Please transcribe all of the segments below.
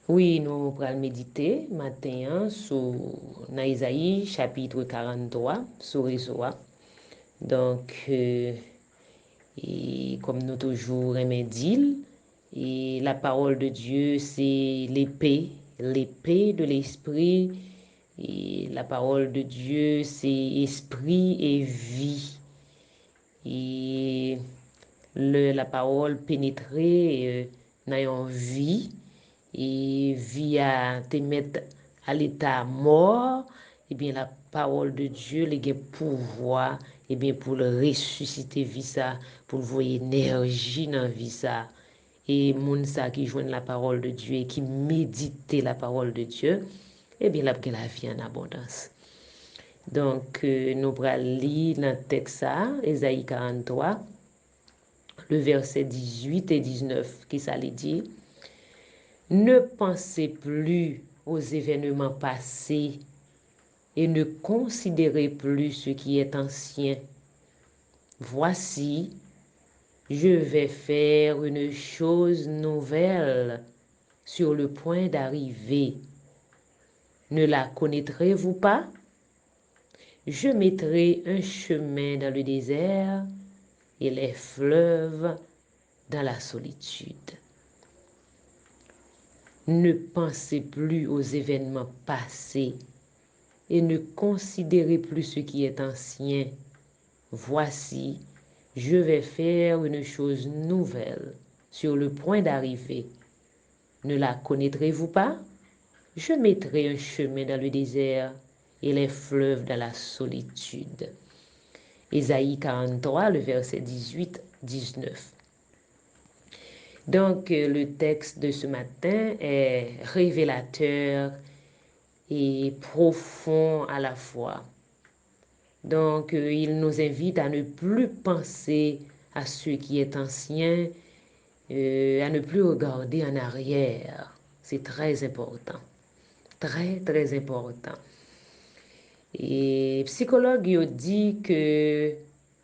Oui, nous allons méditer matin sur dans Isaïe chapitre 43 sur Résoa. Donc, et comme nous toujours aimons dire, et la parole de Dieu, c'est l'épée de l'esprit. Et la parole de Dieu, c'est esprit et vie. Et la parole pénétrée dans une vie et via te mettre à l'état mort, et bien la parole de Dieu, les pouvoir, et bien pour le ressusciter vie ça, pour voir énergie dans vie ça. Et moun ça qui joignent la parole de Dieu et qui médite la parole de Dieu, et bien la vie en abondance. Donc, nous allons lire dans le texte ça, Ésaïe 43, le verset 18 et 19, qui ça dit. Ne pensez plus aux événements passés et ne considérez plus ce qui est ancien. Voici, je vais faire une chose nouvelle sur le point d'arriver. Ne la connaîtrez-vous pas? Je mettrai un chemin dans le désert et les fleuves dans la solitude. Ne pensez plus aux événements passés et ne considérez plus ce qui est ancien. Voici, je vais faire une chose nouvelle sur le point d'arriver. Ne la connaîtrez-vous pas? Je mettrai un chemin dans le désert et les fleuves dans la solitude. Ésaïe 43, le verset 18-19. Donc, le texte de ce matin est révélateur et profond à la fois. Donc, il nous invite à ne plus penser à ce qui est ancien, à ne plus regarder en arrière. C'est très important. Très, très important. Et psychologue yo dit que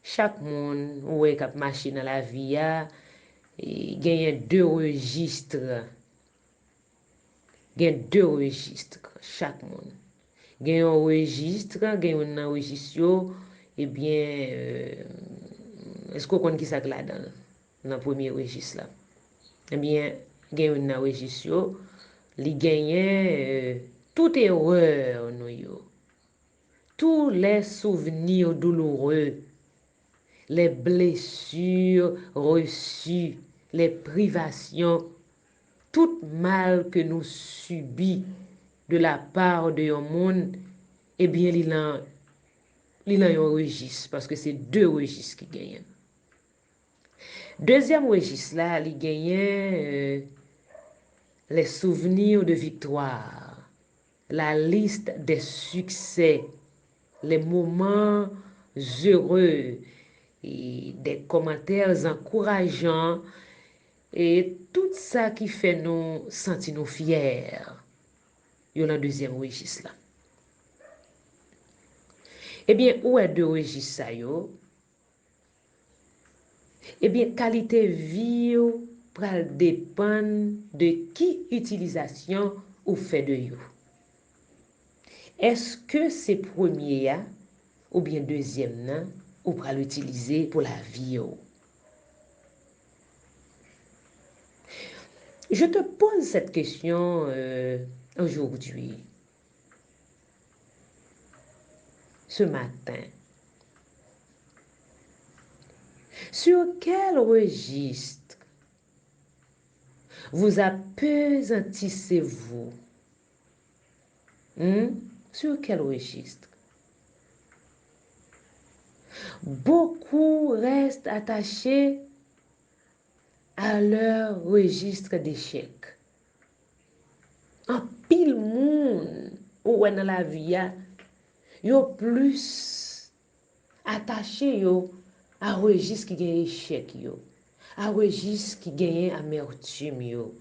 chaque monde qui a marché dans la vie a gagne deux registres. Gagne deux registres chaque monde. Gagne un registre, gagne un registre, eh bien, est-ce qu'on connaît qui ça là dans le premier registre là? Eh bien, gagne un registre, il gagne toute erreur nous yo. Tous les souvenirs douloureux, les blessures reçues, les privations, tout mal que nous subissons de la part de un monde, eh bien, il a un registre, parce que c'est deux registres qui gagnent. Deuxième registre, là, il gagne les souvenirs de victoire, la liste des succès, les moments heureux, et des commentaires encourageants, et tout ça qui fait nous sentir nous fiers. Il y a un deuxième registre là. Eh bien, où est deux registres ça yo? Eh bien, qualité vie pral dépend de qui utilisation ou fait de yo. Est-ce que c'est premier ou bien deuxième ou pral utiliser pour la vie yo? Je te pose cette question aujourd'hui, ce matin. Sur quel registre vous appesantissez-vous? Sur quel registre? Beaucoup restent attachés à leur registre d'échecs. En pile monde ou dans la vie, yo plus attaché yo à registre qui gagne échec yo, à registre qui gagne amertume yo.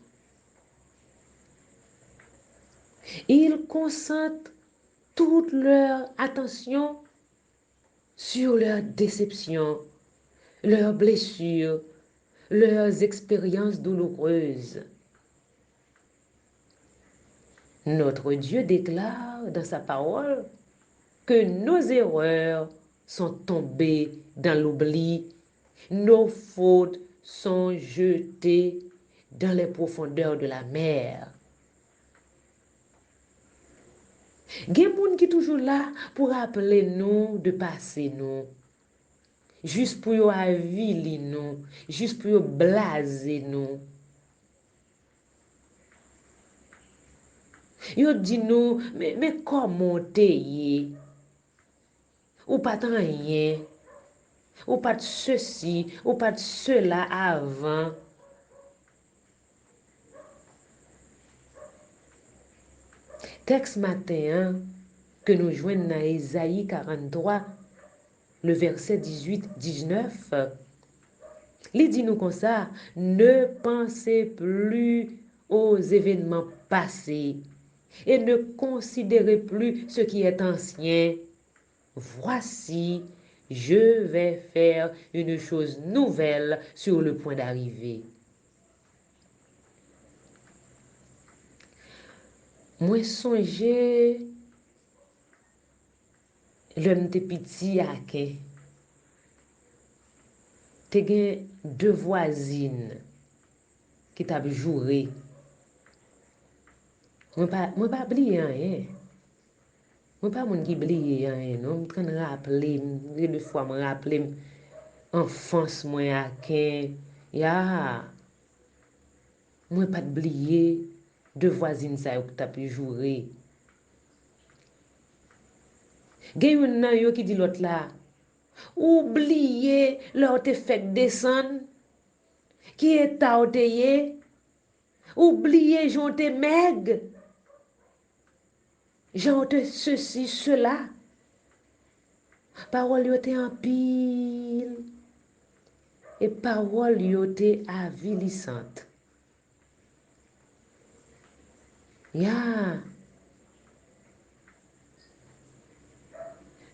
Ils concentrent toute leur attention sur leurs déceptions, leurs blessures, leurs expériences douloureuses. Notre Dieu déclare dans sa parole que nos erreurs sont tombées dans l'oubli, nos fautes sont jetées dans les profondeurs de la mer. Il y a des gens qui sont toujours là pour rappeler nous de passer nous. Juste pour yo avili nous, juste pour yo blaser nous. Yo dit nous, mais comment t'es? Ou pas de rien, ou pas de ceci, ou pas de cela avant. Texte matin que nous joignons dans Ésaïe 43, le verset 18-19, il dit nous comme ça, ne pensez plus aux événements passés et ne considérez plus ce qui est ancien. Voici, je vais faire une chose nouvelle sur le point d'arriver. Moi songe l'homme te petit à quai. Te gen deux voisines qui t'a joué. Moi pas oublier rien. Moi pas moun qui oublier rien. Non, me train rappeler, deux fois me rappeler enfance moi à quai. Ya, moi pas oublier deux voisines ça qui t'a joué. Gen yon nan yo qui dit l'autre là. Oubliez leur te fait descendre. Qui est taoteye. Oubliez j'ont te meg. J'ont te ceci, cela. Parole yo te en pile. Et parole yo te avilissante. Ya.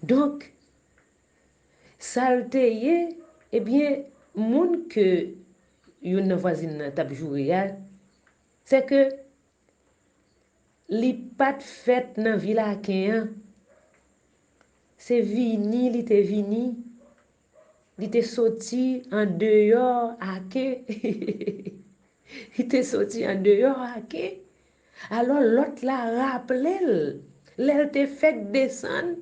Donc, salteye, eh bien, moun que yon voisine t'a joué, c'est que li pat fait dans villa Kéan. C'est vini, li te vini. Li te sorti en dehors à quai. Il te sorti en dehors à quai. Alors l'autre l'a rappelé. L'elle te fait descendre.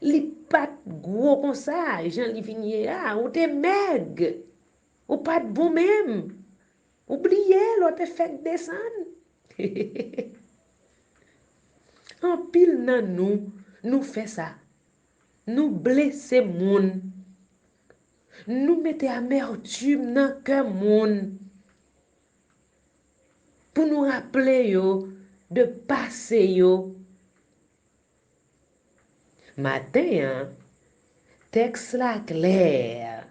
Li pat gros comme ça. Jean li vini là. Ou te meg. Ou pas de bon même. Oubliez, l'autre te fait descendre. En pile nan nous fait ça. Nous blesser moun. Nous mettons amertume dans le cœur moun. Pour nous rappeler yo, de passer yo. Matin, texte là clair.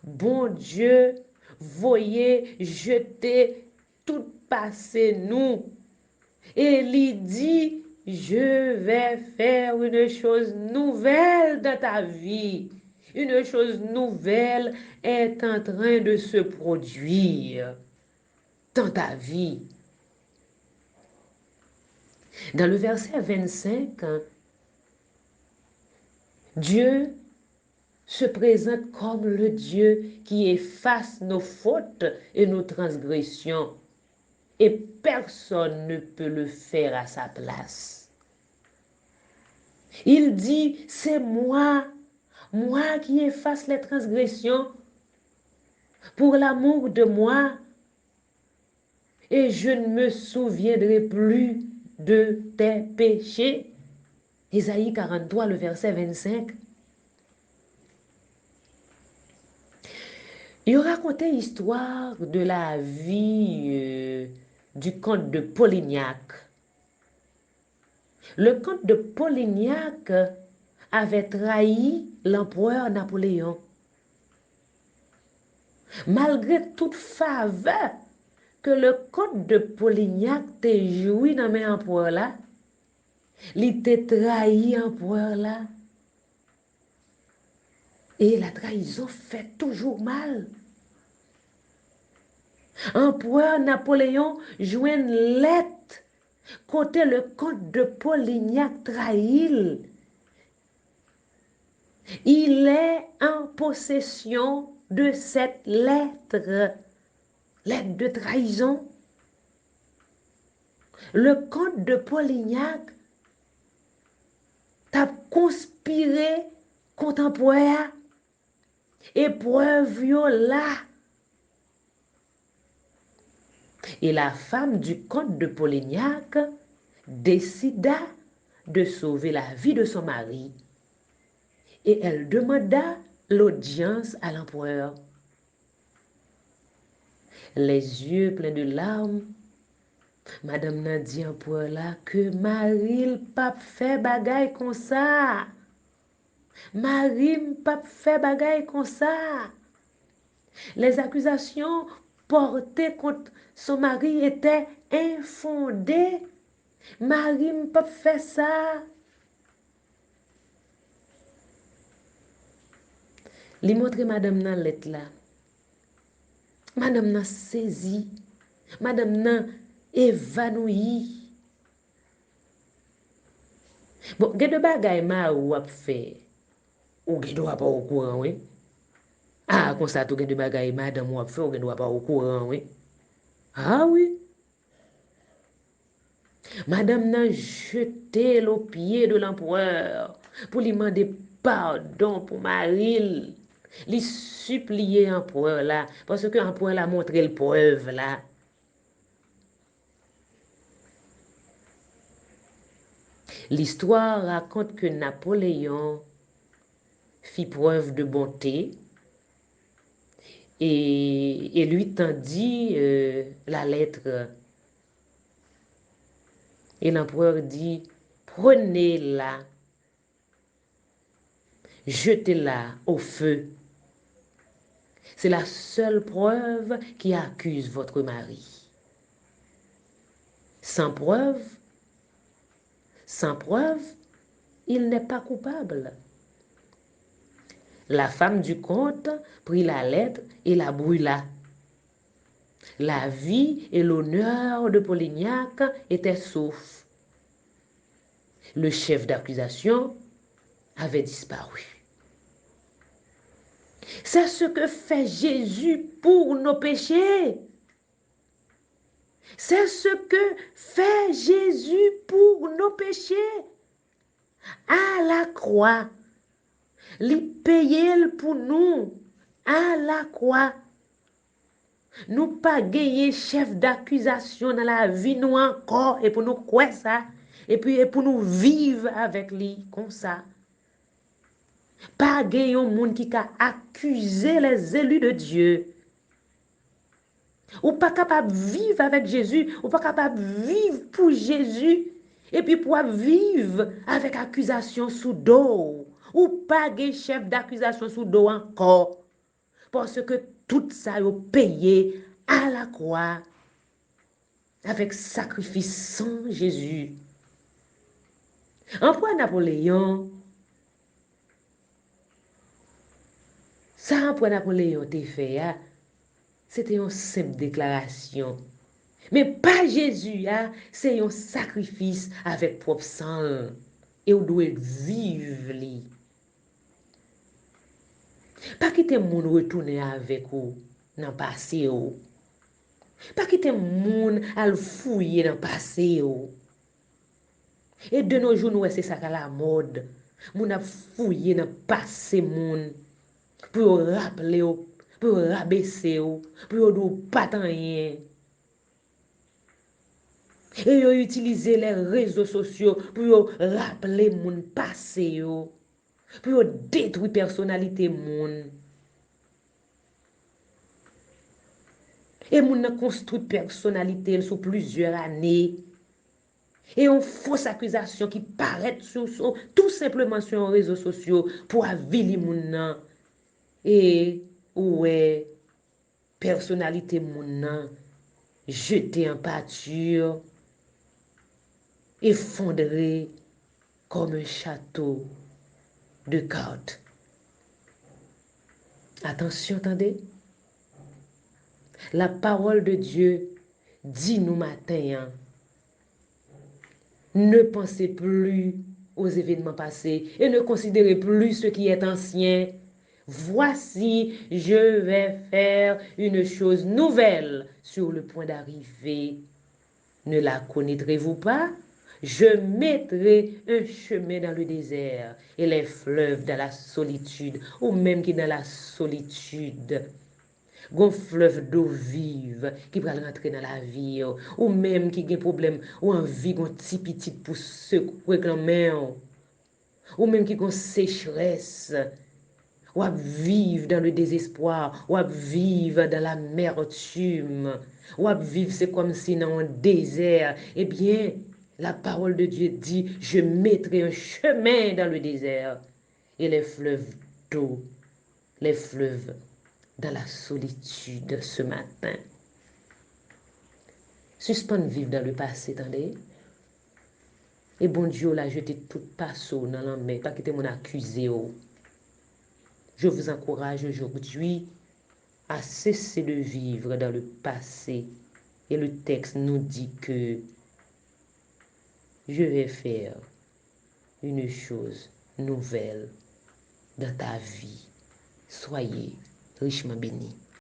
Bon Dieu, voyez jeter tout passé nous. Et il dit, je vais faire une chose nouvelle dans ta vie. Une chose nouvelle est en train de se produire dans ta vie. Dans le verset 25, Dieu se présente comme le Dieu qui efface nos fautes et nos transgressions. Et personne ne peut le faire à sa place. Il dit, c'est moi qui efface les transgressions pour l'amour de moi, et je ne me souviendrai plus de tes péchés. Ésaïe 43, le verset 25. Il racontait l'histoire de la vie du comte de Polignac. Le comte de Polignac avait trahi l'empereur Napoléon. Malgré toute faveur que le comte de Polignac te joui dans mes empereurs là, il te trahi empereur là. Et la trahison fait toujours mal. Empereur Napoléon joue une lettre Côté le comte de Polignac trahit, il est en possession de cette lettre de trahison. Le comte de Polignac t'a conspiré contemporain et preuve là. Et la femme du comte de Polignac décida de sauver la vie de son mari et elle demanda l'audience à l'empereur. Les yeux pleins de larmes, Madame n'a dit empereur là que Marie pas fait bagaille comme ça. Marie pas fait bagaille comme ça. Les accusations portées contre son mari étaient infondées. Marie pas fait ça. Li montre madame nan lettre là. Madame nan saisi. Madame nan évanoui. Bon, gen de bagay ma ou ap fait. Ou gen do pas au courant, oui. Ah, comme ça, tout gen de bagay madame ou ap fait, ou gen do pas au courant, oui. Ah oui. Madame n'a jeté le pied de l'empereur pour lui demander pardon pour Marie. Lui supplier l'empereur là, parce que l'empereur l'a montré le preuve là. L'histoire raconte que Napoléon fit preuve de bonté et lui tendit la lettre. Et l'empereur dit, prenez-la, jetez-la au feu. C'est la seule preuve qui accuse votre mari. Sans preuve, il n'est pas coupable. La femme du comte prit la lettre et la brûla. La vie et l'honneur de Polignac étaient saufs. Le chef d'accusation avait disparu. C'est ce que fait Jésus pour nos péchés. C'est ce que fait Jésus pour nos péchés. À la croix. Il paye pour nous. À la croix. Nous pas gagner chef d'accusation dans la vie nous encore et pour nous croire ça. Et puis pour nous vivre avec lui comme ça. Pas gagner un monde qui a accusé les élus de Dieu. Ou pas capable de vivre avec Jésus, ou pas capable de vivre pour Jésus, et puis pour vivre avec accusation sous dos, ou pas de chef d'accusation sous dos encore, parce que tout ça est payé à la croix, avec sacrifice sans Jésus. Empereur Napoléon, ça Empereur Napoléon t'a fait, c'était une simple déclaration. Mais pas Jésus, c'est un sacrifice avec propre sang. Et on doit vivre. Pas quitter moun retourner avec vous dans le passé. Pas quitter moun al fouiller dans le passé. Et de nos jours, nous c'est ça à la mode. Moun a fouillé dans le passé moun pour rappeler, pour rabaisser, pour nous pas rien. Et ils ont utilisé les réseaux sociaux pour rappeler mon passé, pour détruire la personnalité moun. Et moun a construit personnalité sur plusieurs années. Et on fausse accusation qui paraît tout simplement sur les réseaux sociaux pour aviler moun. Et ouais, personnalité moun jetée en pâture, effondré comme un château de cartes. Attention, attendez. La parole de Dieu dit nous matin Ne pensez plus aux événements passés et ne considérez plus ce qui est ancien. Voici, je vais faire une chose nouvelle sur le point d'arriver. Ne la connaîtrez-vous pas? Je mettrai un chemin dans le désert et les fleuves dans la solitude, ou même qui dans la solitude. Gon fleuve d'eau vive qui va rentrer dans la vie, ou même qui a un problème, ou envie gon petit petit pour secouer la main, ou même qui a une sécheresse, ou à vivre dans le désespoir, ou à vivre dans l'amertume, ou à vivre, c'est comme si dans un désert. Eh bien, la parole de Dieu dit, je mettrai un chemin dans le désert et les fleuves d'eau, les fleuves dans la solitude ce matin. Suspendre vivre dans le passé, attendez. Et bon Dieu l'a jeté toute passion dans la mer, pas quitter mon accusé. Je vous encourage aujourd'hui à cesser de vivre dans le passé. Et le texte nous dit que je vais faire une chose nouvelle dans ta vie. Soyez richement bénis.